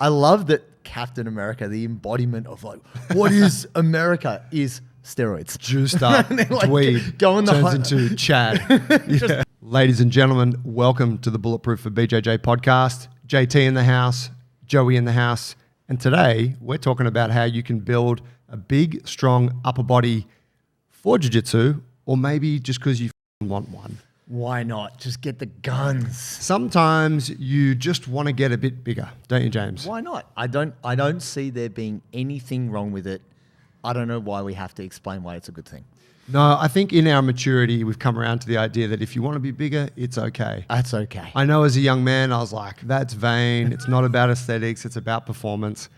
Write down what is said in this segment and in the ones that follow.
I love that Captain America, the embodiment of like, what is America, is steroids. Juiced up, Like, dweeb, turns into Chad. Yeah. Ladies and gentlemen, welcome to the Bulletproof for BJJ podcast. JT in the house, Joey in the house. And today we're talking about how you can build a big, strong upper body for Jiu Jitsu, or maybe just because you want one. Why not? Just get the guns. Sometimes you just want to get a bit bigger, don't you, James? Why not? I don't see there being anything wrong with it. I don't know why we have to explain why it's a good thing. No, I think in our maturity, we've come around to the idea that if you want to be bigger, it's okay. That's okay. I know as a young man, I was like, that's vain. It's not about aesthetics. It's about performance.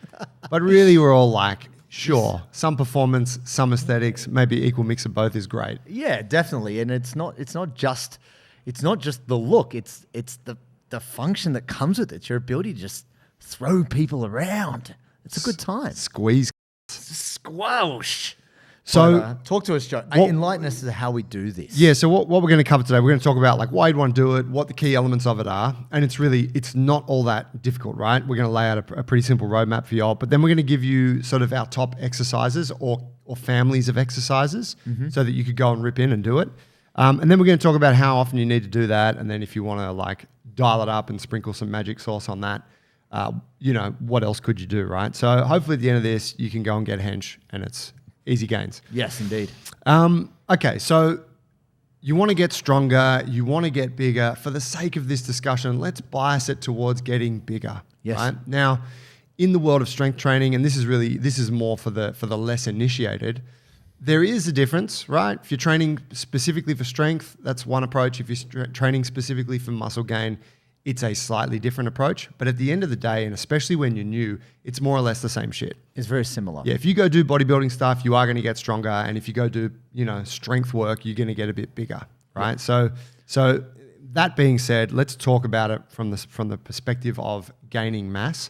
But really, we're all like, sure, some performance, some aesthetics, maybe equal mix of both is great. Yeah, definitely. And it's not just the look. It's the function that comes with it. Your ability to just throw people around. It's a good time. Squeeze. Squash. So but, talk to us, Joe. Enlighten us as to how we do this. Yeah, so what we're going to cover today, we're going to talk about like why you'd want to do it, what the key elements of it are, and it's not all that difficult, right? We're going to lay out a pretty simple roadmap for y'all, but then we're going to give you sort of our top exercises or families of exercises so that you could go and rip in and do it. And then we're going to talk about how often you need to do that, and then if you want to like dial it up and sprinkle some magic sauce on that, what else could you do, right? So hopefully at the end of this, you can go and get hench, and it's easy gains. Yes, indeed. Okay, so you want to get stronger, you want to get bigger. For the sake of this discussion, let's bias it towards getting bigger. Yes. Right? Now, in the world of strength training, and this is more for the less initiated, there is a difference, right? If you're training specifically for strength, that's one approach. If you're training specifically for muscle gain, it's a slightly different approach. But at the end of the day, and especially when you're new, it's more or less the same shit. It's very similar. Yeah, if you go do bodybuilding stuff, you are going to get stronger. And if you go do, strength work, you're going to get a bit bigger, right? Yeah. So that being said, let's talk about it from the perspective of gaining mass.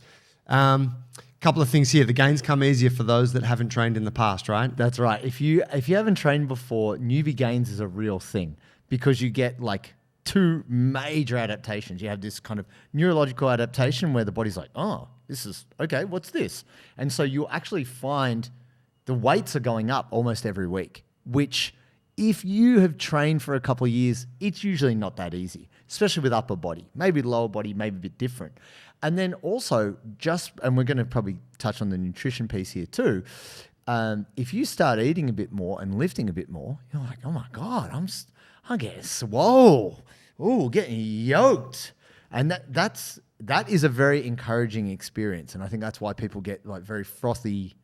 Couple of things here. The gains come easier for those that haven't trained in the past, right? That's right. If you haven't trained before, newbie gains is a real thing because you get like two major adaptations. You have this kind of neurological adaptation where the body's like, oh, this is okay, what's this? And so you actually find the weights are going up almost every week, which if you have trained for a couple of years, it's usually not that easy, especially with upper body, maybe lower body, maybe a bit different. And then also and we're going to probably touch on the nutrition piece here too. If you start eating a bit more and lifting a bit more, you're like, oh my God, I'm getting swole. Ooh, getting yoked. And that is a very encouraging experience. And I think that's why people get like very frothy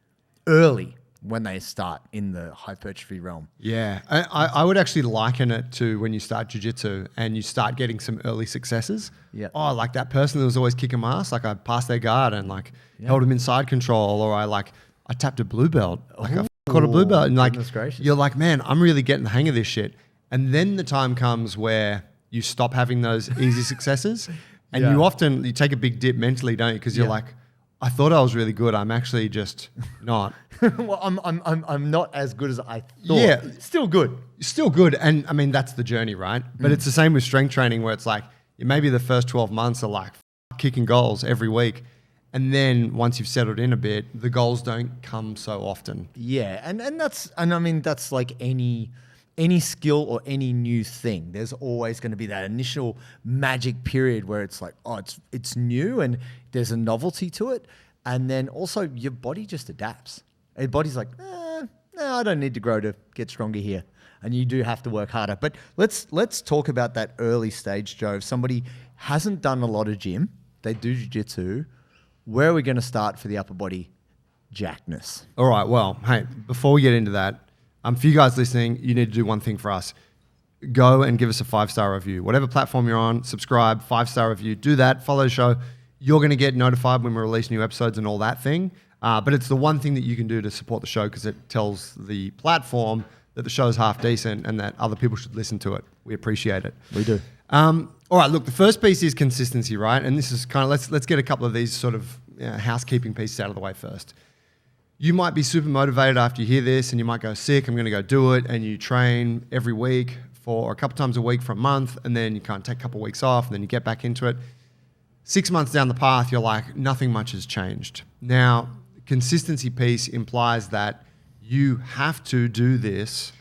early when they start in the hypertrophy realm. Yeah. I would actually liken it to when you start jiu-jitsu and you start getting some early successes. Yeah. Oh, like that person that was always kicking my ass, like I passed their guard and like held him in side control, or I tapped a blue belt. Like I caught a blue belt, and like you're like, man, I'm really getting the hang of this shit. And then the time comes where you stop having those easy successes, and you take a big dip mentally, don't you? Because you're like, I thought I was really good. I'm actually just not. Well, I'm not as good as I thought. Yeah, still good. Still good, and I mean that's the journey, right? But it's the same with strength training, where it's like maybe the first 12 months are like kicking goals every week, and then once you've settled in a bit, the goals don't come so often. Yeah, and I mean that's like any skill or any new thing. There's always going to be that initial magic period where it's like, oh, it's new and there's a novelty to it. And then also your body just adapts. Your body's like, no, I don't need to grow to get stronger here. And you do have to work harder. But let's talk about that early stage, Joe. If somebody hasn't done a lot of gym, they do jiu-jitsu, where are we going to start for the upper body jackness? All right, well, hey, before we get into that, for you guys listening, you need to do one thing for us. Go and give us a 5-star review. Whatever platform you're on, subscribe, 5-star review. Do that. Follow the show. You're going to get notified when we release new episodes and all that thing. But it's the one thing that you can do to support the show because it tells the platform that the show's half decent and that other people should listen to it. We appreciate it. We do. All right, look, the first piece is consistency, right? And this is kind of, let's get a couple of these sort of housekeeping pieces out of the way first. You might be super motivated after you hear this and you might go, sick, I'm going to go do it. And you train every week for a couple times a week for a month, and then you can't take a couple of weeks off, and then you get back into it. 6 months down the path, you're like, nothing much has changed. Now, consistency piece implies that you have to do this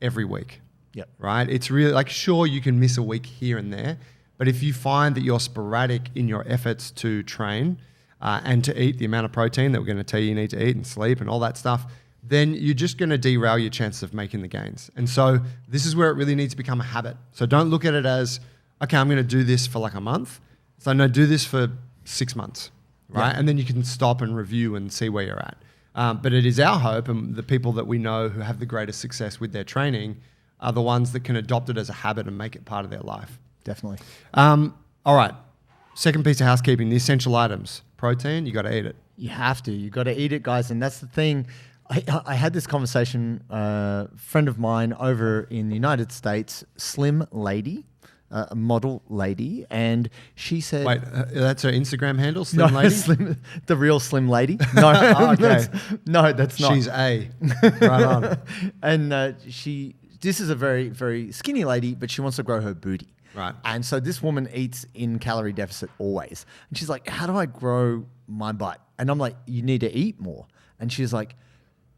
every week. Yep. Right? It's really like, sure, you can miss a week here and there, but if you find that you're sporadic in your efforts to train and to eat the amount of protein that we're going to tell you need to eat and sleep and all that stuff, then you're just going to derail your chances of making the gains. And so this is where it really needs to become a habit. So don't look at it as, okay, I'm going to do this for like a month. So no, do this for 6 months, right? Yeah. And then you can stop and review and see where you're at. But it is our hope, and the people that we know who have the greatest success with their training are the ones that can adopt it as a habit and make it part of their life. Definitely. All right. Second piece of housekeeping, the essential items. Protein, you got to eat it. You have to. You got to eat it, guys. And that's the thing. I had this conversation, a friend of mine over in the United States, slim lady, a model lady, and she said... Wait, that's her Instagram handle, Slim Lady? The real Slim Lady. No, okay. that's not. She's A. Right on. And this is a very, very skinny lady, but she wants to grow her booty. Right. And so this woman eats in calorie deficit always. And she's like, how do I grow my butt? And I'm like, you need to eat more. And she's like,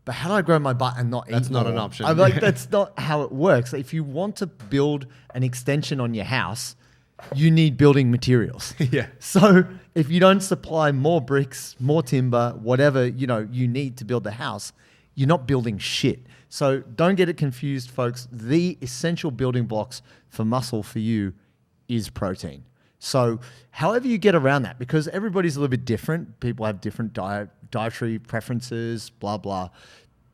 but how do I grow my butt and not eat more? That's not an option. I'm like, that's not how it works. If you want to build an extension on your house, you need building materials. Yeah. So if you don't supply more bricks, more timber, whatever, you need to build the house, you're not building shit. So don't get it confused, folks. The essential building blocks for muscle for you is protein. So however you get around that, because everybody's a little bit different. People have different dietary preferences, blah, blah.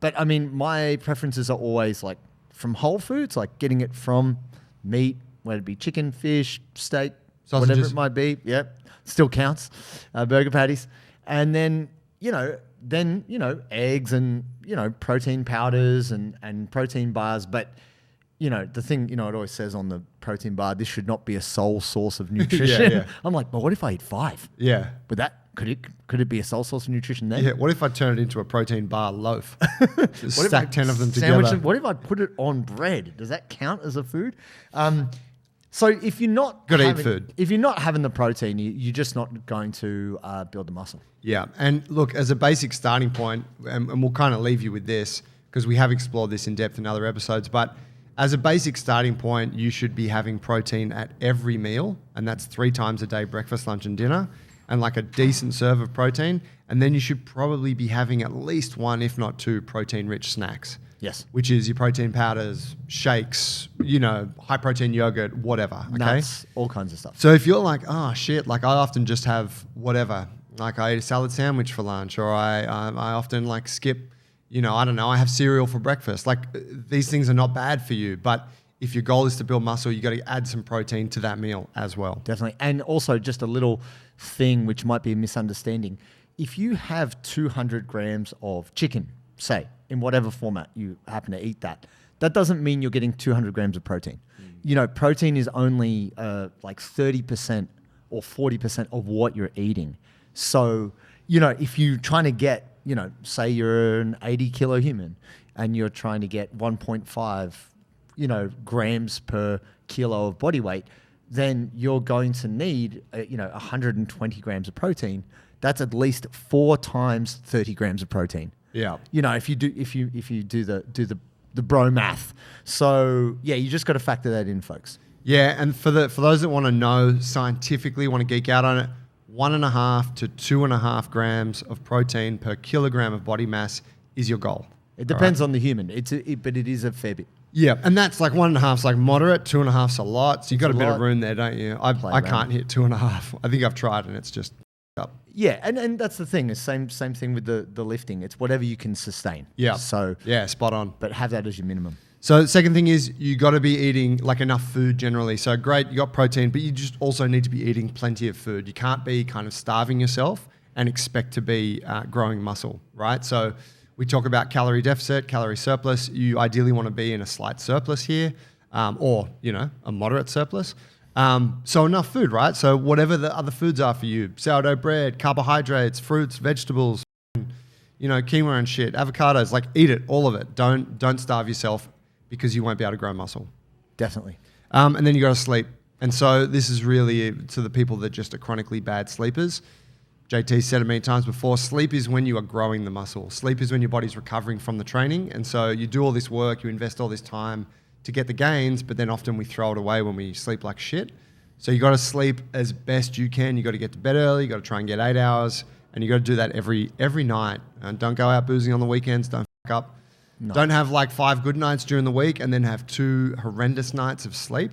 But I mean, my preferences are always like from whole foods, like getting it from meat, whether it be chicken, fish, steak, Sausages. whatever it might be. Yep, still counts. Burger patties. And then, eggs and, protein powders and protein bars. But, the thing, it always says on the protein bar, this should not be a sole source of nutrition. Yeah. I'm like, but what if I eat 5? Yeah. Would that, could it be a sole source of nutrition then? Yeah. What if I turn it into a protein bar loaf? Just What if stack I 10 of them sandwich together. What if I put it on bread? Does that count as a food? So if you're not Gotta eat food. If you're not having the protein, you're just not going to build the muscle. Yeah. And look, as a basic starting point, and we'll kind of leave you with this because we have explored this in depth in other episodes, but as a basic starting point, you should be having protein at every meal, and that's 3 times a day, breakfast, lunch, and dinner, and like a decent serve of protein. And then you should probably be having at least 1, if not 2, protein-rich snacks. Yes. Which is your protein powders, shakes, high protein yogurt, whatever. Okay. Nuts, all kinds of stuff. So if you're like, oh shit, like I often just have whatever, like I eat a salad sandwich for lunch, or I often like skip, I don't know, I have cereal for breakfast. Like these things are not bad for you, but if your goal is to build muscle, you got to add some protein to that meal as well. Definitely. And also just a little thing which might be a misunderstanding. If you have 200 grams of chicken, say, in whatever format you happen to eat that doesn't mean you're getting 200 grams of protein. Protein is only like 30% or 40% of what you're eating. So, if you're trying to get, say you're an 80 kilo human and you're trying to get 1.5, grams per kilo of body weight, then you're going to need, 120 grams of protein. That's at least 4 times 30 grams of protein. Yeah. If you do the bro math. So yeah, you just got to factor that in, folks. Yeah, and for those that want to know scientifically, want to geek out on it, 1.5 to 2.5 grams of protein per kilogram of body mass is your goal. It depends on the human. But it is a fair bit. Yeah, and that's like 1.5's like moderate, 2.5's a lot. So you got a bit of lot. room there, don't you? I can't hit 2.5. I think I've tried and it's just up. Yeah, and that's the thing. It's same thing with the lifting. It's whatever you can sustain. Yeah. So yeah, spot on. but have that as your minimum. So the second thing is you got to be eating like enough food generally. So great, you got protein, but you just also need to be eating plenty of food. You can't be kind of starving yourself and expect to be growing muscle, right? So we talk about calorie deficit, calorie surplus. You ideally want to be in a slight surplus here, or a moderate surplus. So enough food, right? So whatever the other foods are for you, sourdough bread, carbohydrates, fruits, vegetables, quinoa and shit, avocados, like eat it, all of it. Don't starve yourself because you won't be able to grow muscle. Definitely. And then you got to sleep. And so this is really to the people that just are chronically bad sleepers. JT said it many times before, sleep is when you are growing the muscle. Sleep is when your body's recovering from the training. And so you do all this work, you invest all this time to get the gains, but then often we throw it away when we sleep like shit. So you got to sleep as best you can. You got to get to bed early. You got to try and get 8 hours, and you got to do that every night. And don't go out boozing on the weekends. Don't fuck up. No. Don't have like 5 good nights during the week and then have 2 horrendous nights of sleep.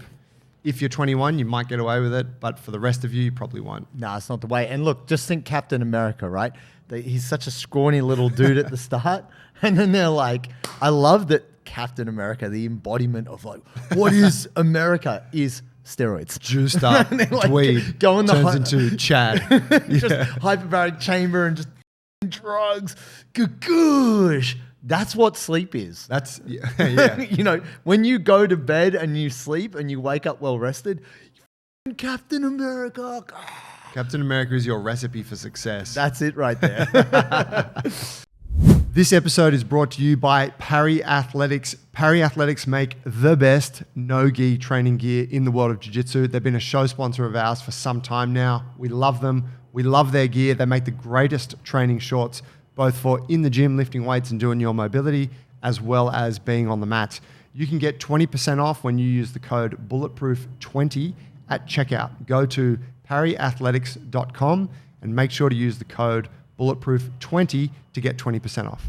If you're 21, you might get away with it, but for the rest of you, you probably won't. No, it's not the way. And look, just think Captain America, right? He's such a scrawny little dude at the start, and then they're like, I love that Captain America, the embodiment of like, what is America is steroids. Juiced up, like, dweeb, go in the turns into Chad. Just hyperbaric chamber and just drugs. Goosh. That's what sleep is. That's, yeah. You know, when you go to bed and you sleep and you wake up well rested, Captain America. Captain America is your recipe for success. That's it right there. This episode is brought to you by Parry Athletics. Parry Athletics make the best no-gi training gear in the world of jiu-jitsu. They've been a show sponsor of ours for some time now. We love them. We love their gear. They make the greatest training shorts, both for in the gym, lifting weights and doing your mobility, as well as being on the mat. You can get 20% off when you use the code Bulletproof20 at checkout. Go to parryathletics.com and make sure to use the code Bulletproof20 to get 20% off.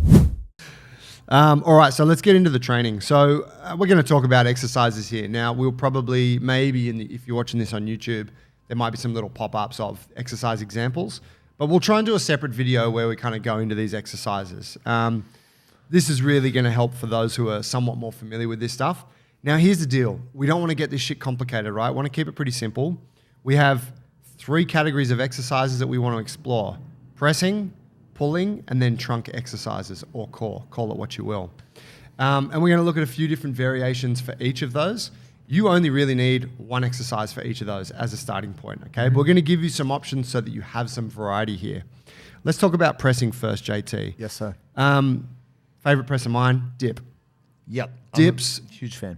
All right, so let's get into the training. So we're going to talk about exercises here. Now, we'll probably, if you're watching this on YouTube, there might be some little pop-ups of exercise examples, but we'll try and do a separate video where we kind of go into these exercises. This is really going to help for those who are somewhat more familiar with this stuff. Now, here's the deal. We don't want to get this shit complicated, right? We want to keep it pretty simple. We have 3 categories of exercises that we want to explore: pressing, pulling, and then trunk exercises or core, call it what you will. And we're going to look at a few different variations for each of those. You only really need 1 exercise for each of those as a starting point, okay? But we're going to give you some options so that you have some variety here. Let's talk about pressing first, JT. Yes, sir. Favorite press of mine, dip. Yep. Dips. Huge fan.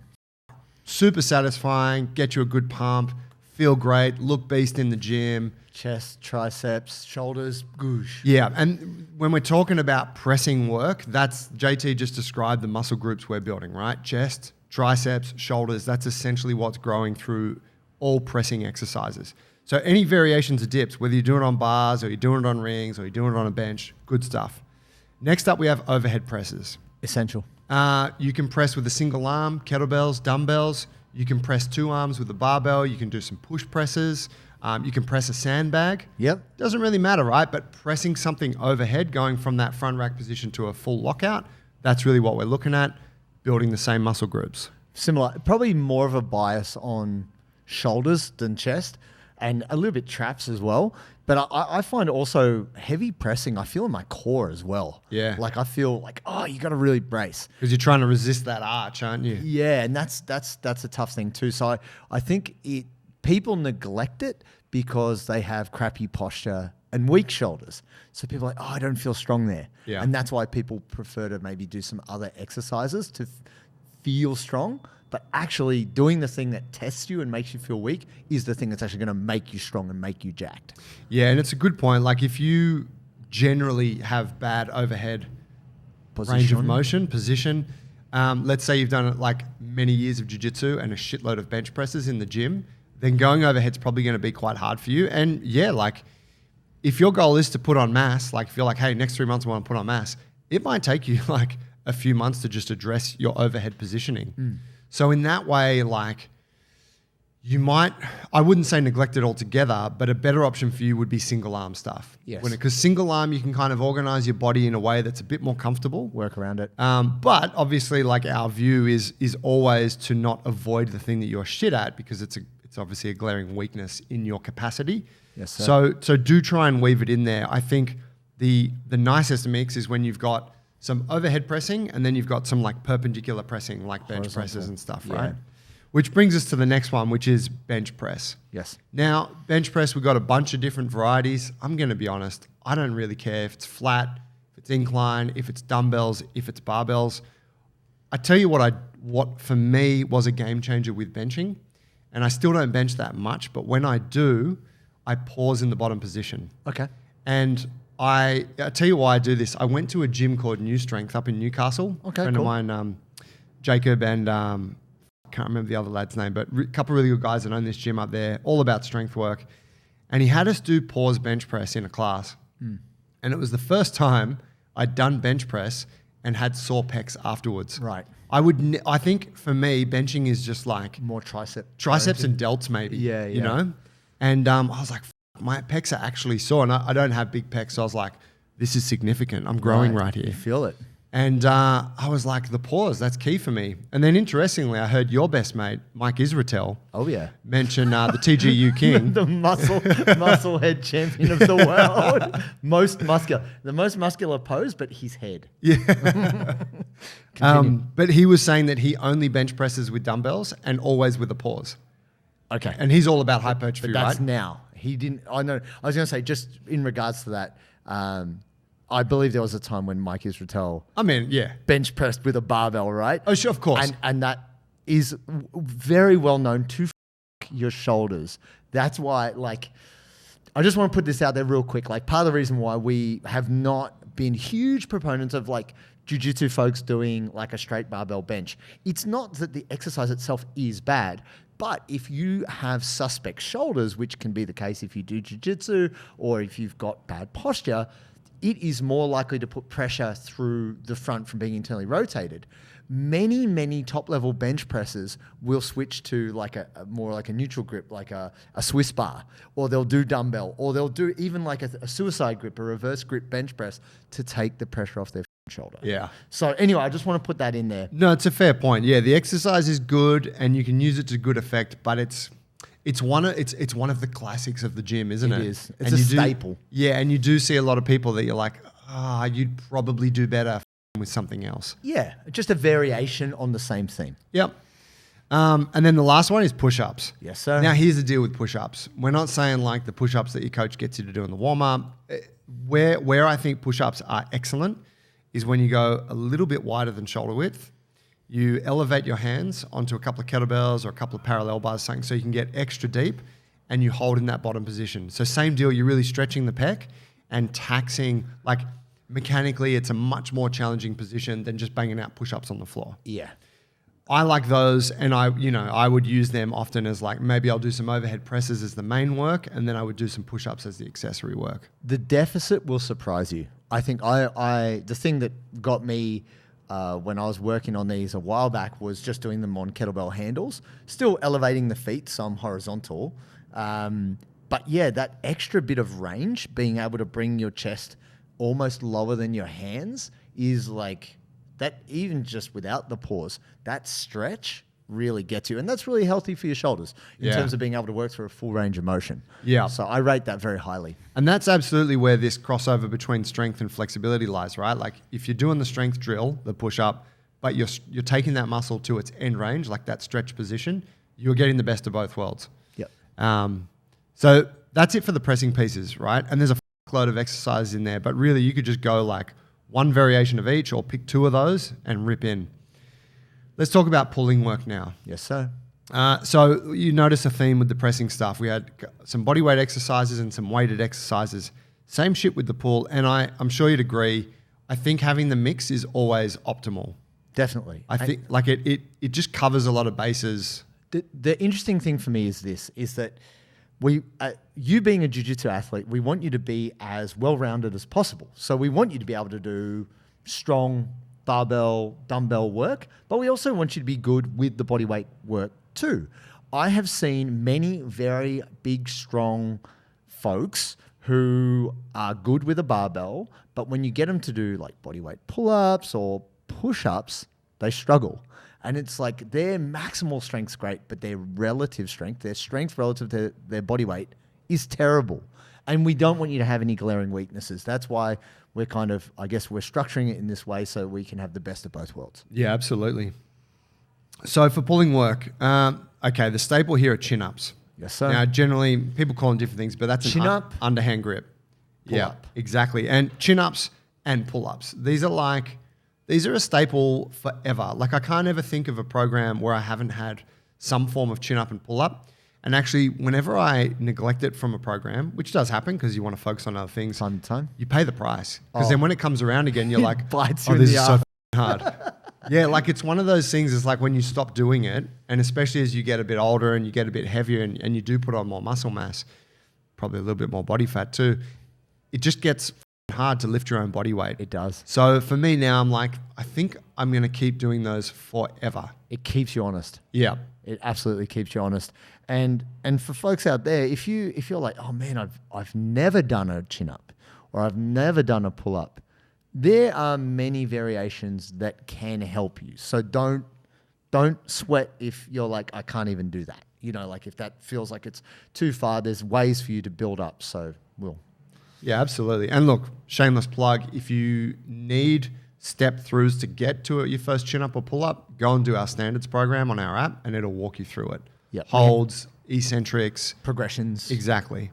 Super satisfying, get you a good pump, feel great, look beast in the gym. Chest, triceps, shoulders, goosh. Yeah, and when we're talking about pressing work, that's JT just described the muscle groups we're building, right? Chest, triceps, shoulders, that's essentially what's growing through all pressing exercises. So any variations of dips, whether you're doing it on bars or you're doing it on rings or you're doing it on a bench, good stuff. Next up, we have overhead presses. Essential. You can press with a single arm, kettlebells, dumbbells. You can press 2 arms with a barbell. You can do some push presses. You can press a sandbag. Yep. Doesn't really matter, right? But pressing something overhead, going from that front rack position to a full lockout, that's really what we're looking at, building the same muscle groups. Similar. Probably more of a bias on shoulders than chest, and a little bit traps as well. But I find also heavy pressing, I feel in my core as well. Yeah. Like I feel like, oh, you got to really brace. Because you're trying to resist that arch, aren't you? Yeah, and that's a tough thing too. So I think people neglect it because they have crappy posture and weak shoulders. So people are like, oh, I don't feel strong there. Yeah. And that's why people prefer to maybe do some other exercises to feel strong. But actually doing the thing that tests you and makes you feel weak is the thing that's actually going to make you strong and make you jacked. Yeah, and it's a good point. Like if you generally have bad overhead range of motion, position, let's say you've done it like many years of jiu-jitsu and a shitload of bench presses in the gym, then going overhead's probably going to be quite hard for you. And yeah, like if your goal is to put on mass, like if you're like, hey, next 3 months I want to put on mass, it might take you like a few months to just address your overhead positioning. So in that way, like you might, I wouldn't say neglect it altogether, but a better option for you would be single arm stuff. Yes. Because single arm, you can kind of organize your body in a way that's a bit more comfortable. Work around it. But obviously like our view is always to not avoid the thing that you're shit at because it's obviously a glaring weakness in your capacity. Yes, sir. So do try and weave it in there. I think the nicest mix is when you've got some overhead pressing and then you've got some like perpendicular pressing like bench presses and stuff, right? Which brings us to the next one, which is bench press. Yes. Now, bench press, we've got a bunch of different varieties. I'm going to be honest. I don't really care if it's flat, if it's incline, if it's dumbbells, if it's barbells. I tell you what for me was a game changer with benching. and I still don't bench that much, but when I do, I pause in the bottom position. Okay. And I tell you why I do this. I went to a gym called New Strength up in Newcastle. Okay, A friend cool. of mine, Jacob, and can't remember the other lad's name, but a couple of really good guys that own this gym up there, all about strength work. And he had us do pause bench press in a class. And it was the first time I'd done bench press and had sore pecs afterwards. Right. I think for me, benching is just like More triceps and delts maybe. Yeah, You yeah. know? And I was like, my pecs are actually sore. And I don't have big pecs. So I was like, this is significant. I'm growing right You here. feel it. And I was like, the pause, that's key for me. And then interestingly, I heard your best mate, Mike Israetel, Oh yeah. mention the TGU King. The muscle head champion of the world. The most muscular pose, but his head. But he was saying that he only bench presses with dumbbells and always with a pause. Okay. And he's all about hypertrophy, But that's right? now. He didn't. I know. I was going to say, just in regards to that, I believe there was a time when Mike Israetel I mean, yeah. bench pressed with a barbell, right? Oh, sure, of course. And that is very well known to your shoulders. That's why, like, I just want to put this out there real quick. Like, part of the reason why we have not been huge proponents of like jiu-jitsu folks doing like a straight barbell bench, it's not that the exercise itself is bad. But if you have suspect shoulders, which can be the case if you do jiu-jitsu or if you've got bad posture, it is more likely to put pressure through the front from being internally rotated. Many top-level bench presses will switch to like a more like a neutral grip, like a Swiss bar, or they'll do dumbbell, or they'll do even like a suicide grip, a reverse grip bench press to take the pressure off their shoulder. Yeah. So anyway, I just want to put that in there. No, it's a fair point. Yeah, the exercise is good and you can use it to good effect, but it's one of the classics of the gym, isn't it? It is. It's a staple. Yeah, and you do see a lot of people that you're like, you'd probably do better with something else. Yeah, just a variation on the same theme. Yep. And then the last one is push-ups. Yes, sir. Now, here's the deal with push-ups. We're not saying like the push-ups that your coach gets you to do in the warm-up. Where I think push-ups are excellent is when you go a little bit wider than shoulder width. You elevate your hands onto a couple of kettlebells or a couple of parallel bars, something so you can get extra deep, and you hold in that bottom position. So same deal, you're really stretching the pec and taxing, like mechanically, it's a much more challenging position than just banging out push-ups on the floor. Yeah. I like those, and I would use them often as like, maybe I'll do some overhead presses as the main work, and then I would do some push-ups as the accessory work. The deficit will surprise you. I think the thing that got me when I was working on these a while back was just doing them on kettlebell handles, still elevating the feet, so I'm horizontal. But yeah, that extra bit of range, being able to bring your chest almost lower than your hands is like that, even just without the pause, that stretch really gets you. And that's really healthy for your shoulders in terms of being able to work through a full range of motion. Yeah. So I rate that very highly. And that's absolutely where this crossover between strength and flexibility lies, right? Like if you're doing the strength drill, the push-up, but you're taking that muscle to its end range, like that stretch position, you're getting the best of both worlds. Yep. So that's it for the pressing pieces, right? And there's a load of exercises in there, but really you could just go like one variation of each or pick two of those and rip in. Let's talk about pulling work now. Yes, sir. So you notice a theme with the pressing stuff. We had some body weight exercises and some weighted exercises. Same shit with the pull, and I'm sure you'd agree, I think having the mix is always optimal. Definitely. I think like it just covers a lot of bases. The interesting thing for me is that you being a jiu-jitsu athlete, we want you to be as well-rounded as possible. So we want you to be able to do strong barbell, dumbbell work, but we also want you to be good with the body weight work too. I have seen many very big, strong folks who are good with a barbell, but when you get them to do like body weight pull-ups or push-ups, they struggle. And it's like their maximal strength's great, but their relative strength, their strength relative to their body weight is terrible. And we don't want you to have any glaring weaknesses. That's why we're we're structuring it in this way so we can have the best of both worlds. Yeah, absolutely. So for pulling work, the staple here are chin-ups. Yes, sir. Now, generally, people call them different things, but that's Chin-up, underhand grip. pull-up. Yeah, exactly. And chin-ups and pull-ups. These are a staple forever. Like I can't ever think of a program where I haven't had some form of chin up and pull up. And actually, whenever I neglect it from a program, which does happen because you want to focus on other things, Time to time. you pay the price. Because then when it comes around again, you're like, Bites oh, you in this the is so arse. hard. Yeah, like it's one of those things. It's like when you stop doing it, and especially as you get a bit older and you get a bit heavier and you do put on more muscle mass, probably a little bit more body fat too, it just gets hard to lift your own body weight. It does. So for me now, I'm like, I think I'm going to keep doing those forever. It keeps you honest. Yeah. It absolutely keeps you honest. And for folks out there, if you're like, oh man, I've never done a chin up or I've never done a pull up, there are many variations that can help you. So don't sweat if you're like, I can't even do that. You know, like if that feels like it's too far, there's ways for you to build up. So Yeah, absolutely. And look, shameless plug, if you need step throughs to get to your first chin up or pull up, go and do our standards program on our app and it'll walk you through it. Yep. Holds, eccentrics. progressions. Exactly.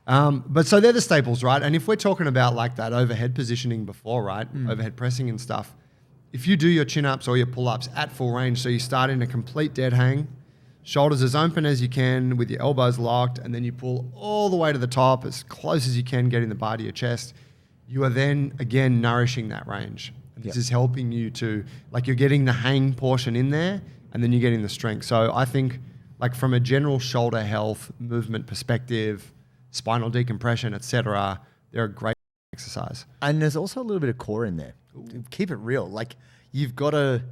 But so they're the staples, right? And if we're talking about like that overhead positioning before, right? Overhead pressing and stuff. If you do your chin ups or your pull ups at full range, so you start in a complete dead hang, shoulders as open as you can with your elbows locked, and then you pull all the way to the top as close as you can, getting the bar to your chest, you are then again nourishing that range. And this is helping you to, like you're getting the hang portion in there and then you're getting the strength. So I think like from a general shoulder health, movement perspective, spinal decompression, etc., they're a great exercise. And there's also a little bit of core in there. Keep it real. Like you've got to,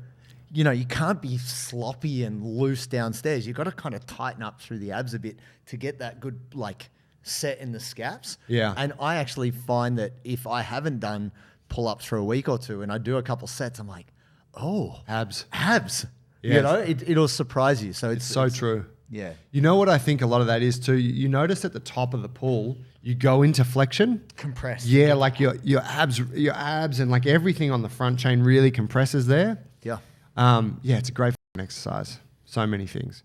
you know, you can't be sloppy and loose downstairs. You've got to kind of tighten up through the abs a bit to get that good like set in the scaps. Yeah. And I actually find that if I haven't done pull-ups for a week or two and I do a couple sets, I'm like, oh, Abs. Yes. You know, it'll surprise you. So it's so true. Yeah. You know what I think a lot of that is too? You notice at the top of the pull, you go into flexion. Compressed. Yeah, like your abs and like everything on the front chain really compresses there. Yeah. Yeah, it's a great exercise. So many things.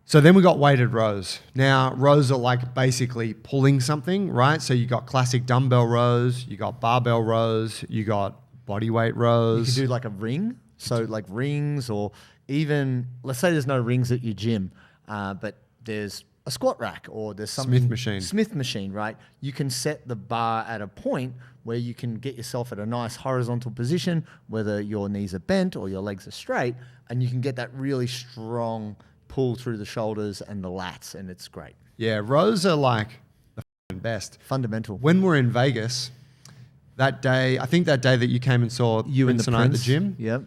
So then we got weighted rows. Now, rows are like basically pulling something, right? So you got classic dumbbell rows, you got barbell rows, you got body weight rows. You could do like a ring. So like rings, or even, let's say there's no rings at your gym, but there's a squat rack or there's something. Smith machine, right? You can set the bar at a point where you can get yourself at a nice horizontal position, whether your knees are bent or your legs are straight, and you can get that really strong pull through the shoulders and the lats, and it's great. Yeah, rows are like the best. Fundamental. When we're in Vegas, that day, I think that day that you came and saw You and Prince the and I at the Prince. gym, Yep.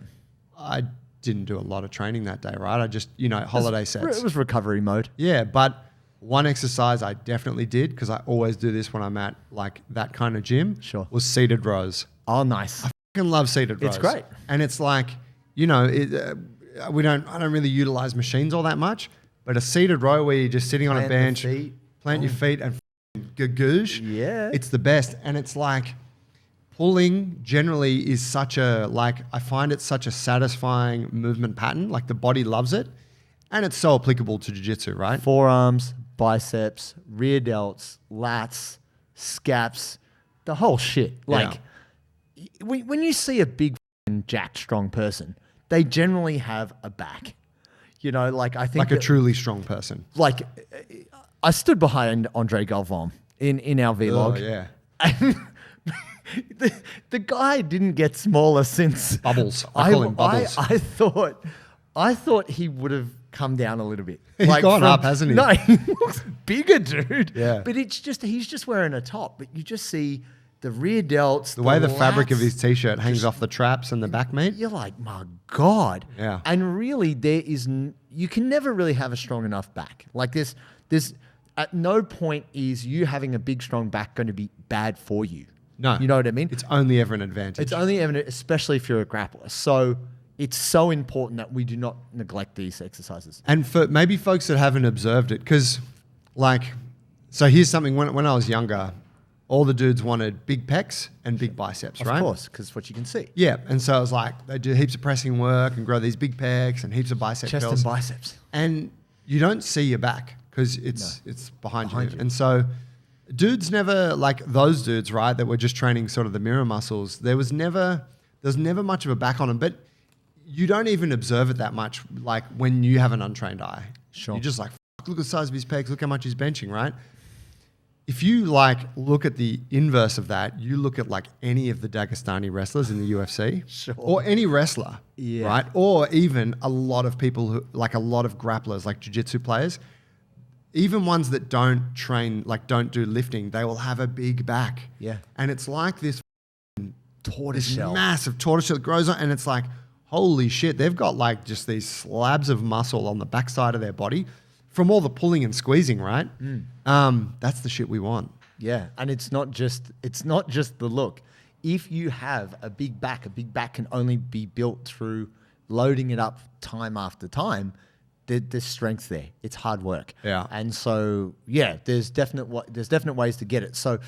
I didn't do a lot of training that day, right? I just, holiday sets. It was recovery mode. Yeah, but one exercise I definitely did, because I always do this when I'm at like that kind of gym, Sure. was seated rows. Oh, nice. I fucking love seated rows. It's great. And it's like, I don't really utilize machines all that much, but a seated row where you're just sitting on a Plant the bench, feet. plant your feet and gagoosh. Yeah. It's the best. And it's like pulling generally is such a, like, I find it such a satisfying movement pattern. Like the body loves it. And it's so applicable to jiu-jitsu, right? Forearms, biceps, rear delts, lats, scaps, the whole shit. Like when you see a big jacked strong person, they generally have a back. You know, like I think Like a truly strong person. like I stood behind Andre Galvan in our vlog. Oh, yeah. And the guy didn't get smaller since Bubbles. I call him Bubbles. I thought he would have come down a little bit. He's gone up, hasn't he? No, he looks bigger, dude. Yeah. But it's just he's just wearing a top. But you just see the rear delts, The way the fabric of lats. his t-shirt hangs off the traps and the back meat. You're like, my God. Yeah. And really, you can never really have a strong enough back. Like this, at no point is you having a big, strong back going to be bad for you. No. You know what I mean? It's only ever an advantage. It's only evident, especially if you're a grappler. So it's so important that we do not neglect these exercises. And for maybe folks that haven't observed it, because so here's something, when I was younger, all the dudes wanted big pecs and big biceps, right? Of course, because what you can see. Yeah, and so I was like, they do heaps of pressing work and grow these big pecs and heaps of bicep Chest curls. and biceps. And you don't see your back because it's behind you. you. And so dudes never, like those dudes, right, that were just training sort of the mirror muscles, there's never much of a back on them. But you don't even observe it that much, like when you have an untrained eye. Sure. You're just like, look at the size of his pecs, look how much he's benching, right? If you like look at the inverse of that, you look at like any of the Dagestani wrestlers in the UFC, Sure. or any wrestler, Yeah. right? Or even a lot of people who, like a lot of grapplers, like jiu-jitsu players, even ones that don't train, like don't do lifting, they will have a big back. Yeah. And it's like this Tortoiseshell. massive tortoiseshell that grows on, and it's like, holy shit, they've got like just these slabs of muscle on the backside of their body from all the pulling and squeezing, right? That's the shit we want. Yeah, and it's not just the look. If you have a big back can only be built through loading it up time after time. There's strength there. It's hard work. Yeah. And so there's definite ways to get it. So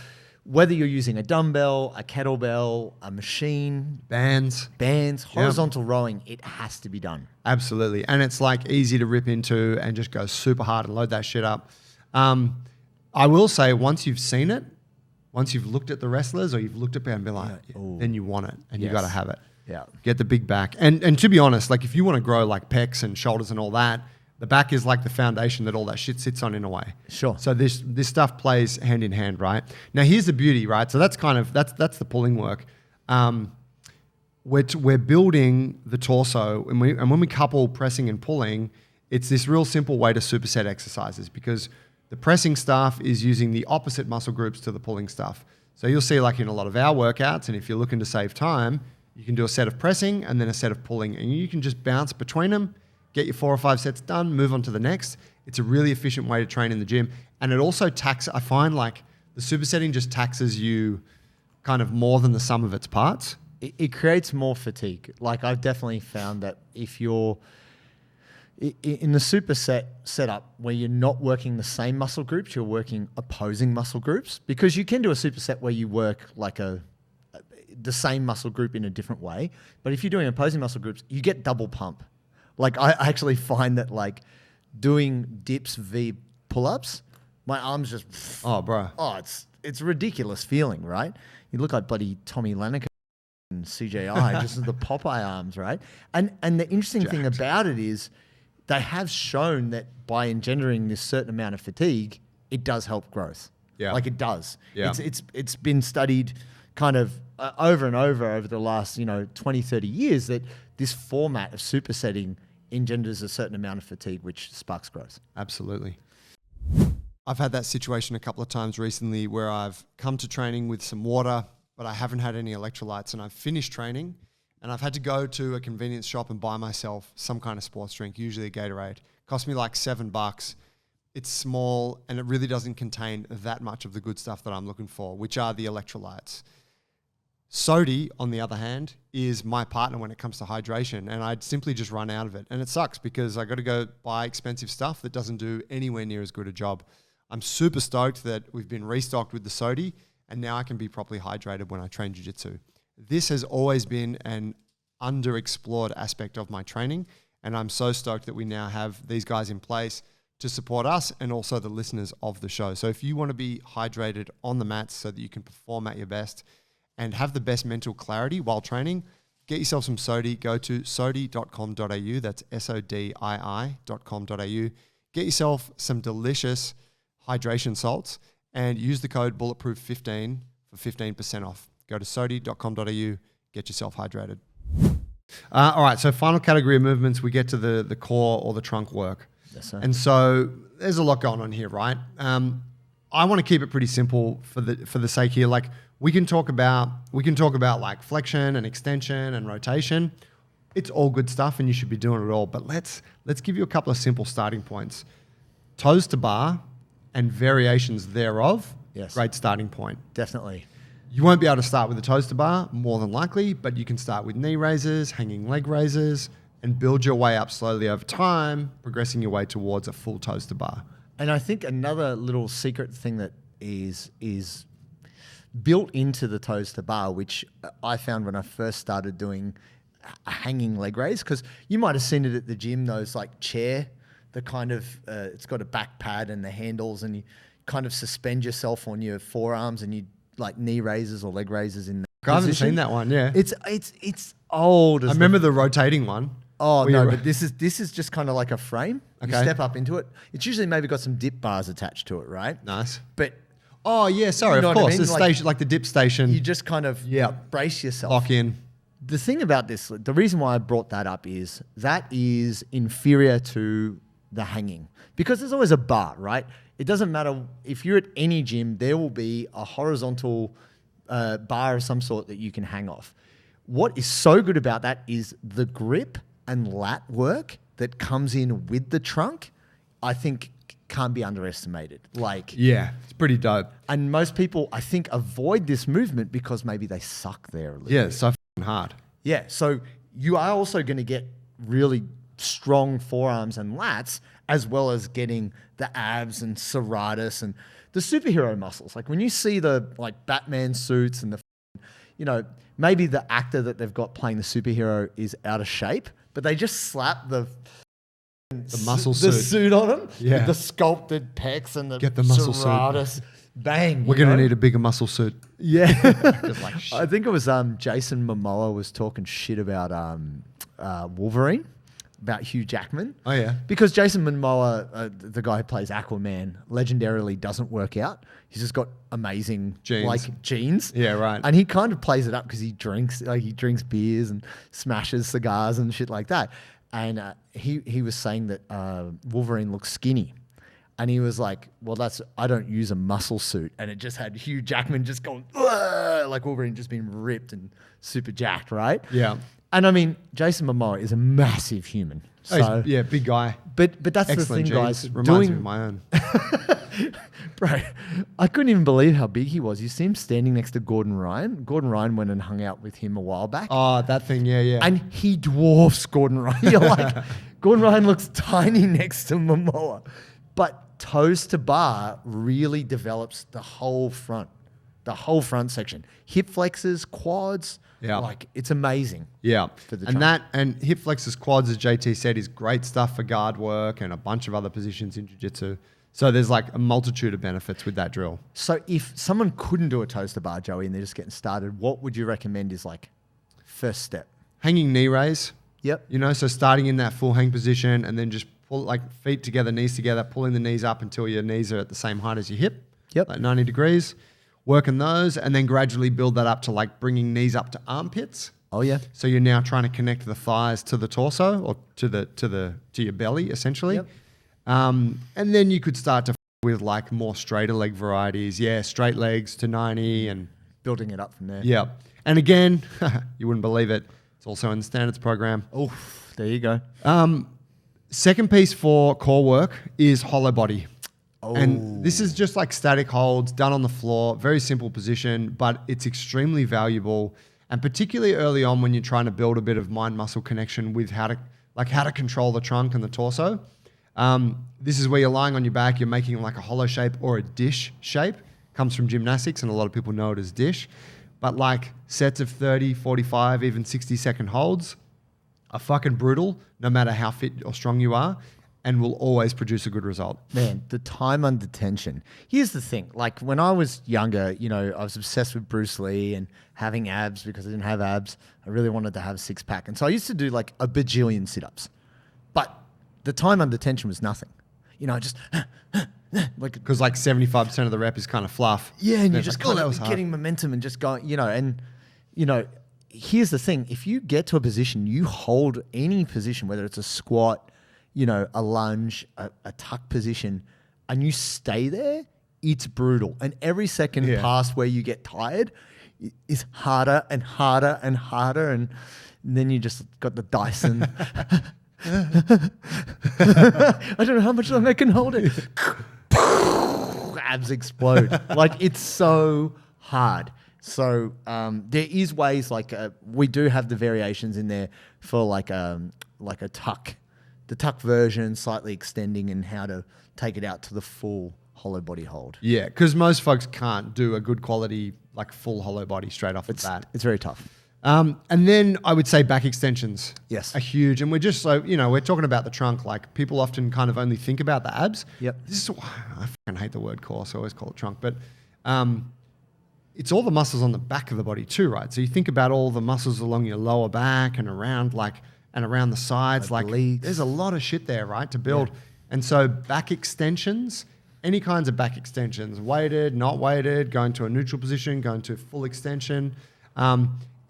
whether you're using a dumbbell, a kettlebell, a machine, Bands. horizontal rowing, it has to be done. Absolutely. And it's like easy to rip into and just go super hard and load that shit up. I will say, once you've seen it, once you've looked at the wrestlers or you've looked at it and been like, then you want it and you got to have it. Yeah. Get the big back. And to be honest, like if you want to grow like pecs and shoulders and all that, the back is like the foundation that all that shit sits on in a way. Sure. So this stuff plays hand in hand, right? Now here's the beauty, right? So that's the pulling work. We're building the torso, and when we couple pressing and pulling, it's this real simple way to superset exercises, because the pressing stuff is using the opposite muscle groups to the pulling stuff. So you'll see, like in a lot of our workouts, and if you're looking to save time, you can do a set of pressing and then a set of pulling, and you can just bounce between them, get your 4 or 5 sets done, move on to the next. It's a really efficient way to train in the gym. And it also I find like the supersetting just taxes you kind of more than the sum of its parts. It creates more fatigue. Like I've definitely found that if you're in the superset setup where you're not working the same muscle groups, you're working opposing muscle groups, because you can do a superset where you work like the same muscle group in a different way. But if you're doing opposing muscle groups, you get double pump. Like I actually find that like doing dips v pull-ups, my arms just it's a ridiculous feeling, right? You look like bloody Tommy Lannister and CJI, just the Popeye arms, right? And the interesting thing about it is they have shown that by engendering this certain amount of fatigue, it does help growth. Yeah. Like it does. Yeah. It's been studied kind of over and over the last 20, 30 years that this format of supersetting engenders a certain amount of fatigue, which sparks growth. Absolutely. I've had that situation a couple of times recently where I've come to training with some water, but I haven't had any electrolytes, and I've finished training and I've had to go to a convenience shop and buy myself some kind of sports drink, usually a Gatorade. Cost me like $7. It's small and it really doesn't contain that much of the good stuff that I'm looking for, which are the electrolytes. Sodi, on the other hand, is my partner when it comes to hydration, and I'd simply just run out of it. And it sucks because I got to go buy expensive stuff that doesn't do anywhere near as good a job. I'm super stoked that we've been restocked with the Sodi, and now I can be properly hydrated when I train jiu-jitsu. This has always been an underexplored aspect of my training, and I'm so stoked that we now have these guys in place to support us and also the listeners of the show. So if you want to be hydrated on the mats so that you can perform at your best and have the best mental clarity while training, get yourself some Sodi. Go to sodi.com.au. That's SODII.com.au. Get yourself some delicious hydration salts and use the code Bulletproof15 for 15% off. Go to sodi.com.au. Get yourself hydrated. All right, so final category of movements, we get to the core or the trunk work. Yes, sir. And so there's a lot going on here, right? I want to keep it pretty simple for the sake here. Like we can talk about like flexion and extension and rotation. It's all good stuff, and you should be doing it all. But let's give you a couple of simple starting points. Toes to bar and variations thereof. Yes. Great starting point. Definitely. You won't be able to start with the toes to bar, more than likely, but you can start with knee raises, hanging leg raises, and build your way up slowly over time, progressing your way towards a full toes to bar. And I think another little secret thing that is built into the toes to bar, which I found when I first started doing a hanging leg raise, because you might have seen it at the gym, those like chair, the kind of, it's got a back pad and the handles, and you kind of suspend yourself on your forearms and you like knee raises or leg raises in that I haven't position. seen that one, yeah. It's old as I remember the rotating one. Oh Where no, you- but this is just kind of like a frame. You Okay. step up into it. It's usually maybe got some dip bars attached to it, right? Nice. But Oh yeah, sorry, You know of what I course. mean? The Like, station, like the dip station. you just kind of Yeah. brace yourself. Lock in. The thing about this, the reason why I brought that up is that is inferior to the hanging because there's always a bar, right? It doesn't matter if you're at any gym, there will be a horizontal bar of some sort that you can hang off. What is so good about that is the grip and lat work that comes in with the trunk, I think can't be underestimated. Like, Yeah, it's pretty dope. and most people, I think, avoid this movement because maybe they suck there a little Yeah, bit. it's so fucking hard. Yeah, so you are also going to get really strong forearms and lats, as well as getting the abs and serratus and the superhero muscles. Like when you see the like Batman suits and the, you know, maybe the actor that they've got playing the superhero is out of shape, but they just slap the muscle the suit. suit on them, Yeah. the sculpted pecs and the Get the muscle suit. serratus. Bang! We're you gonna know? need a bigger muscle suit. Yeah. Like, I think it was Jason Momoa was talking shit about Wolverine, about Hugh Jackman. Oh yeah. Because Jason Momoa, the guy who plays Aquaman, legendarily doesn't work out. He's just got amazing genes. Yeah, right. And he kind of plays it up because he drinks beers and smashes cigars and shit like that. And he was saying that Wolverine looks skinny. And he was like, well, I don't use a muscle suit. And it just had Hugh Jackman just going, "Ugh," like Wolverine just being ripped and super jacked, right? Yeah. And I mean, Jason Momoa is a massive human. Oh, So, yeah, big guy. but that's Excellent the thing, guys. genes. Reminds me of my own. Bro, I couldn't even believe how big he was. You see him standing next to Gordon Ryan. Gordon Ryan went and hung out with him a while back. Oh, that thing. Yeah, yeah. And he dwarfs Gordon Ryan. You're like, Gordon Ryan looks tiny next to Momoa. But toes to bar really develops the whole front section. Hip flexors, quads. Yeah. Like, it's amazing. Yeah, for the and trunk. and hip flexors quads, as JT said, is great stuff for guard work and a bunch of other positions in jiu-jitsu. So there's like a multitude of benefits with that drill. So if someone couldn't do a toes to bar, Joey, and they're just getting started, what would you recommend is like first step? Hanging knee raise, Yep. you know, so starting in that full hang position and then just pull like feet together, knees together, pulling the knees up until your knees are at the same height as your hip. Yep. Like 90 degrees, working those and then gradually build that up to like bringing knees up to armpits. Oh yeah. So you're now trying to connect the thighs to the torso or to your belly, essentially. Yep. And then you could start to with like more straighter leg varieties. Yeah, straight legs to 90 and Building it up from there. yeah. And again, you wouldn't believe it. It's also in the standards program. Oh, there you go. Second piece for core work is hollow body. Oh. And this is just like static holds done on the floor, very simple position, but it's extremely valuable. And particularly early on when you're trying to build a bit of mind-muscle connection with how to control the trunk and the torso. This is where you're lying on your back, you're making like a hollow shape or a dish shape. Comes from gymnastics and a lot of people know it as dish. But like sets of 30, 45, even 60-second holds are fucking brutal, no matter how fit or strong you are, and will always produce a good result. Man, the time under tension. Here's the thing. Like when I was younger, you know, I was obsessed with Bruce Lee and having abs because I didn't have abs. I really wanted to have a six pack. And so I used to do like a bajillion sit-ups. But the time under tension was nothing. You know, just like, Because like 75% of the rep is kind of fluff. yeah, and And you're it's just like, oh, kind that of was hard. getting momentum and just going, you know, and, you know, here's the thing. If you get to a position, you hold any position, whether it's a squat, you know, a lunge, a tuck position, and you stay there, it's brutal. And every second Yeah. past where you get tired is harder and harder and harder. And then you just got the Dyson. I don't know how much longer I can hold it. Abs explode. Like it's so hard. So there is ways like we do have the variations in there for like a tuck, the tuck version, slightly extending and how to take it out to the full hollow body hold. Yeah, because most folks can't do a good quality, like full hollow body straight off the bat. It's very tough. And then I would say back extensions. Yes. Are huge. And we're just so, you know, we're talking about the trunk. Like people often kind of only think about the abs. Yep. This is why I fucking hate the word core, so I always call it trunk. But it's all the muscles on the back of the body too, right? So you think about all the muscles along your lower back and around the sides, like there's a lot of shit there, right, to build. Yeah. And so back extensions, any kinds of back extensions, weighted, not weighted, going to a neutral position, going to full extension,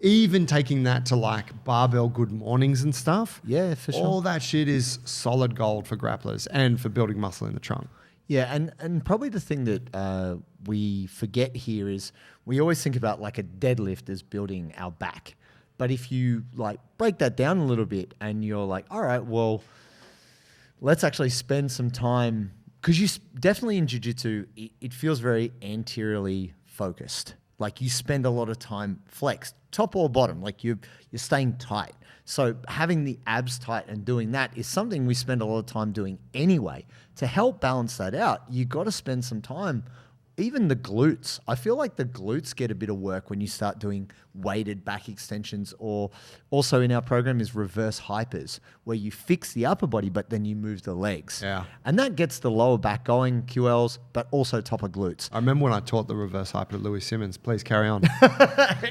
even taking that to like barbell good mornings and stuff. Yeah, for sure. All that shit is solid gold for grapplers and for building muscle in the trunk. Yeah, and probably the thing that we forget here is we always think about like a deadlift as building our back. But if you like break that down a little bit and you're like, all right, well, let's actually spend some time, because definitely in jiu-jitsu, it feels very anteriorly focused. Like you spend a lot of time flexed, top or bottom, like you're staying tight. So having the abs tight and doing that is something we spend a lot of time doing anyway. To help balance that out, you got to spend some time. Even the glutes. I feel like the glutes get a bit of work when you start doing weighted back extensions, or also in our program is reverse hypers, where you fix the upper body, but then you move the legs. Yeah. And that gets the lower back going, QLs, but also top of glutes. I remember when I taught the reverse hyper to Louis Simmons. Please carry on.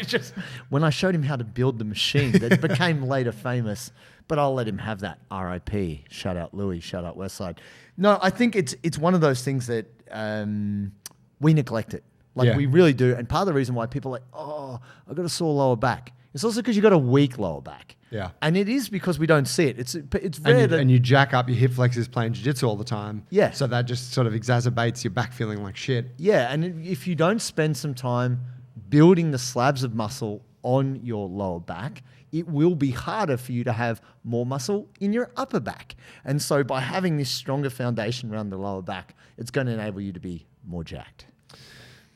Just when I showed him how to build the machine that became later famous, but I'll let him have that. RIP. Shout out Louis. Shout out Westside. No, I think it's one of those things that we neglect it. Like we really do. And part of the reason why people are like, oh, I've got a sore lower back. It's also because you've got a weak lower back. Yeah. And it is because we don't see it. It's rare and you jack up your hip flexors playing jiu-jitsu all the time. Yeah. So that just sort of exacerbates your back feeling like shit. Yeah. And if you don't spend some time building the slabs of muscle on your lower back, it will be harder for you to have more muscle in your upper back. And so by having this stronger foundation around the lower back, it's going to enable you to be more jacked.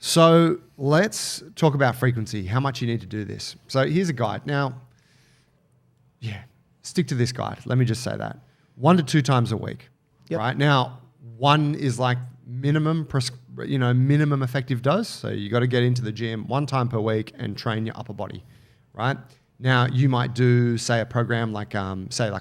So let's talk about frequency, how much you need to do this. So here's a guide. Now, stick to this guide. Let me just say that. 1 to 2 times a week, right? Now, 1 is like minimum effective dose. So you got to get into the gym 1 time per week and train your upper body, right? Now, you might do, say, a program like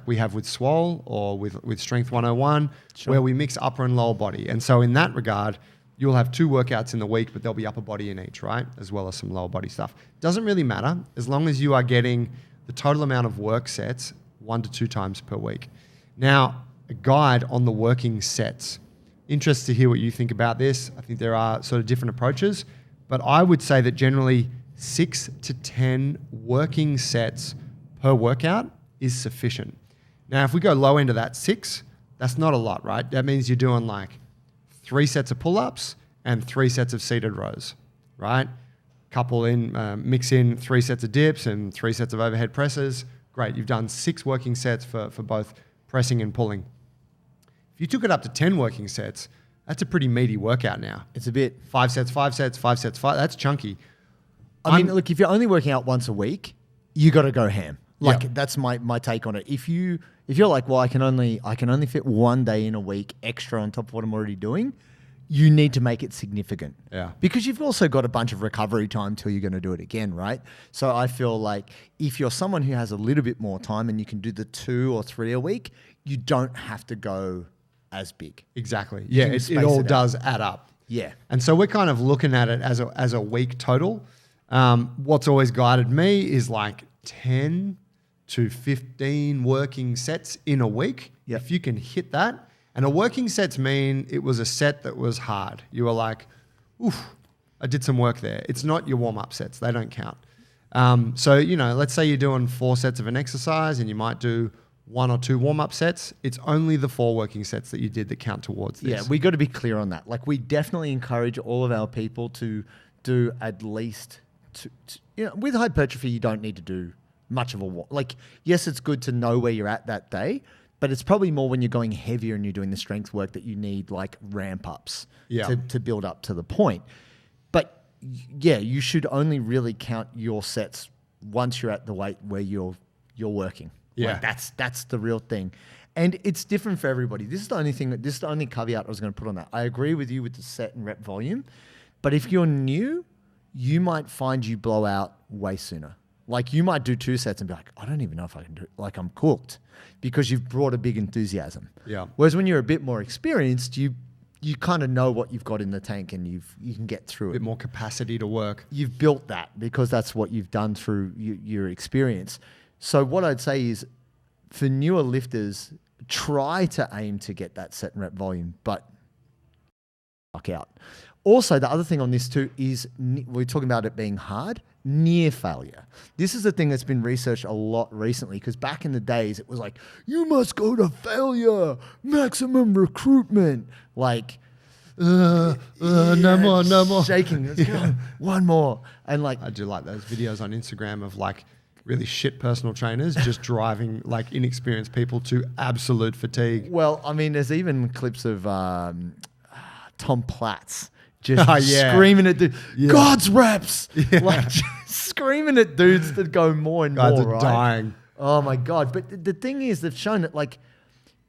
we have with Swole or with Strength 101, where we mix upper and lower body. And so in that regard, you'll have 2 workouts in the week, but there'll be upper body in each, right? As well as some lower body stuff. Doesn't really matter as long as you are getting the total amount of work sets 1 to 2 times per week. Now, a guide on the working sets. Interested to hear what you think about this. I think there are sort of different approaches, but I would say that generally 6 to 10 working sets per workout is sufficient. Now, if we go low end of that 6, that's not a lot, right? That means you're doing like 3 sets of pull-ups and 3 sets of seated rows, right? Mix in 3 sets of dips and 3 sets of overhead presses. Great, you've done 6 working sets for both pressing and pulling. If you took it up to 10 working sets, that's a pretty meaty workout now. It's a bit 5 sets, 5 sets, 5 sets, 5. That's chunky. I mean, look, if you're only working out once a week, you got to go ham. Like that's my take on it. If you're like, well, I can only fit 1 day in a week extra on top of what I'm already doing, you need to make it significant. Yeah. Because you've also got a bunch of recovery time till you're going to do it again, right? So I feel like if you're someone who has a little bit more time and you can do the 2 or 3 a week, you don't have to go as big. Exactly. Yeah, it all does add up. Yeah. And so we're kind of looking at it as a week total. What's always guided me is like 10 to 15 working sets in a week. Yep. If you can hit that. And a working sets mean it was a set that was hard. You were like, oof, I did some work there. It's not your warm-up sets. They don't count. So, let's say you're doing 4 sets of an exercise and you might do 1 or 2 warm-up sets. It's only the 4 working sets that you did that count towards this. Yeah, we got to be clear on that. Like, we definitely encourage all of our people to do at least, with hypertrophy, you don't need to do much of a, like, yes, it's good to know where you're at that day, but it's probably more when you're going heavier and you're doing the strength work that you need like ramp ups to build up to the point. But yeah, you should only really count your sets once you're at the weight where you're working. Yeah. Like that's the real thing. And it's different for everybody. This is the only caveat I was going to put on that. I agree with you with the set and rep volume, but if you're new, you might find you blow out way sooner. Like you might do 2 sets and be like, I don't even know if I can do it. Like I'm cooked because you've brought a big enthusiasm. Yeah. Whereas when you're a bit more experienced, you you kind of know what you've got in the tank, and you can get through A it. bit more capacity to work. You've built that because that's what you've done through your experience. So what I'd say is, for newer lifters, try to aim to get that set and rep volume, but fuck out. Also, the other thing on this too is we're talking about it being hard, near failure. This is a thing that's been researched a lot recently, because back in the days it was like, you must go to failure, maximum recruitment, like No more. shaking. Let's go. One more. And like, I do like those videos on Instagram of like really shit personal trainers just driving like inexperienced people to absolute fatigue. well, I mean, there's even clips of Tom Platz just Yeah. screaming at dudes, Yeah. God's reps, Yeah. like just screaming at dudes that go more and Guys more, are right? dying. Oh my God. But the thing is, they've shown that like,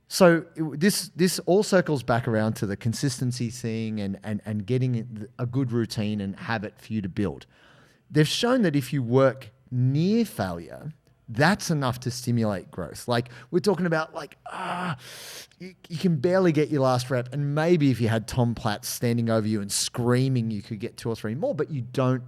so this all circles back around to the consistency thing and getting a good routine and habit for you to build. They've shown that if you work near failure, that's enough to stimulate growth. Like we're talking about like, you can barely get your last rep, and maybe if you had Tom Platz standing over you and screaming, you could get 2 or 3 more, but you don't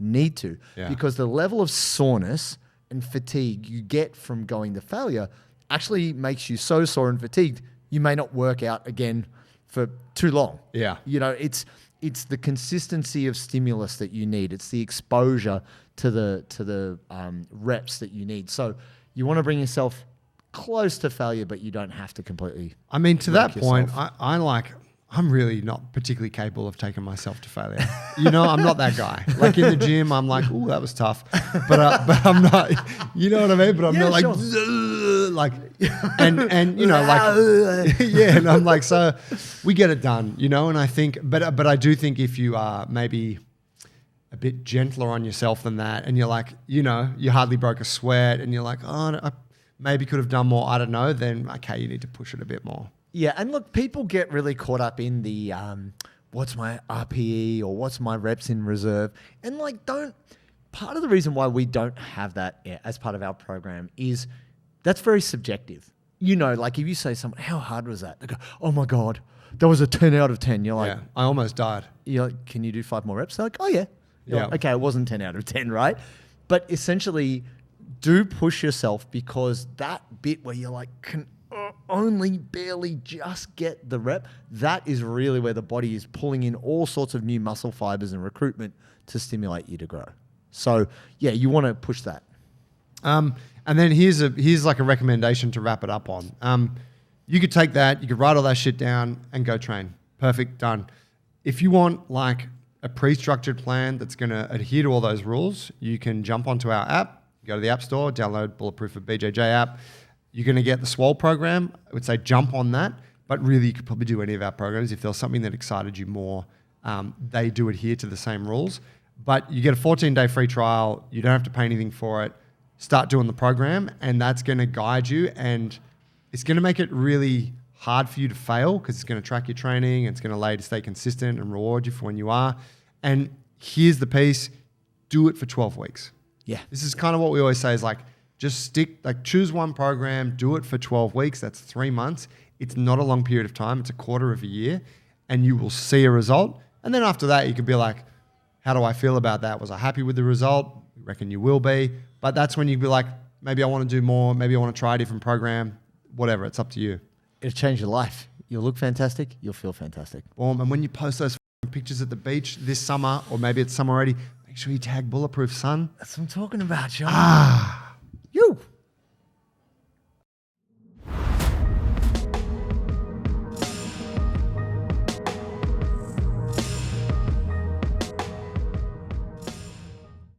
need to, because the level of soreness and fatigue you get from going to failure actually makes you so sore and fatigued, you may not work out again for too long. Yeah. You know, it's the consistency of stimulus that you need. It's the exposure to the reps that you need. So you want to bring yourself close to failure, but you don't have to completely. I mean, to that wreck point, yourself. I'm really not particularly capable of taking myself to failure. You know, I'm not that guy. Like in the gym, I'm like, ooh, that was tough. But I'm not, you know what I mean? But I'm Yeah, not like, sure. like, and you know, like, yeah. And I'm like, so we get it done, you know? And I think, but I do think if you are maybe a bit gentler on yourself than that, and you're like, you know, you hardly broke a sweat, and you're like, oh, I maybe could have done more, I don't know, then okay, you need to push it a bit more. Yeah, and look, people get really caught up in the what's my RPE or what's my reps in reserve, and like part of the reason why we don't have that as part of our program is that's very subjective. You know, like if you say someone, how hard was that? They go, oh my God, that was a 10 out of 10. You're like, Yeah, I almost died. you're like, can you do 5 more reps? They're like, oh yeah. You're Yeah. like, okay, it wasn't 10 out of 10, right? But essentially, do push yourself, because that bit where you're like, can only barely just get the rep, that is really where the body is pulling in all sorts of new muscle fibers and recruitment to stimulate you to grow. So yeah, you want to push that. And then here's like a recommendation to wrap it up on. You could take that, you could write all that shit down and go train. Perfect, done. If you want like a pre-structured plan that's going to adhere to all those rules, you can jump onto our app, go to the App Store, download Bulletproof or BJJ app. You're going to get the Swole program. I would say jump on that, but really you could probably do any of our programs. If there was something that excited you more, they do adhere to the same rules. But you get a 14-day free trial. You don't have to pay anything for it. Start doing the program, and that's going to guide you, and it's going to make it really hard for you to fail, because it's going to track your training. It's going to allow you to stay consistent and reward you for when you are. And here's the piece: do it for 12 weeks. Yeah. This is kind of what we always say is like, just choose one program, do it for 12 weeks. That's 3 months. It's not a long period of time. It's a quarter of a year, and you will see a result. And then after that, you could be like, how do I feel about that? Was I happy with the result? I reckon you will be. But that's when you'd be like, maybe I want to do more. Maybe I want to try a different program. Whatever. It's up to you. It'll change your life. You'll look fantastic. You'll feel fantastic. And when you post those pictures at the beach this summer, or maybe it's summer already, make sure you tag Bulletproof, son. That's what I'm talking about, John.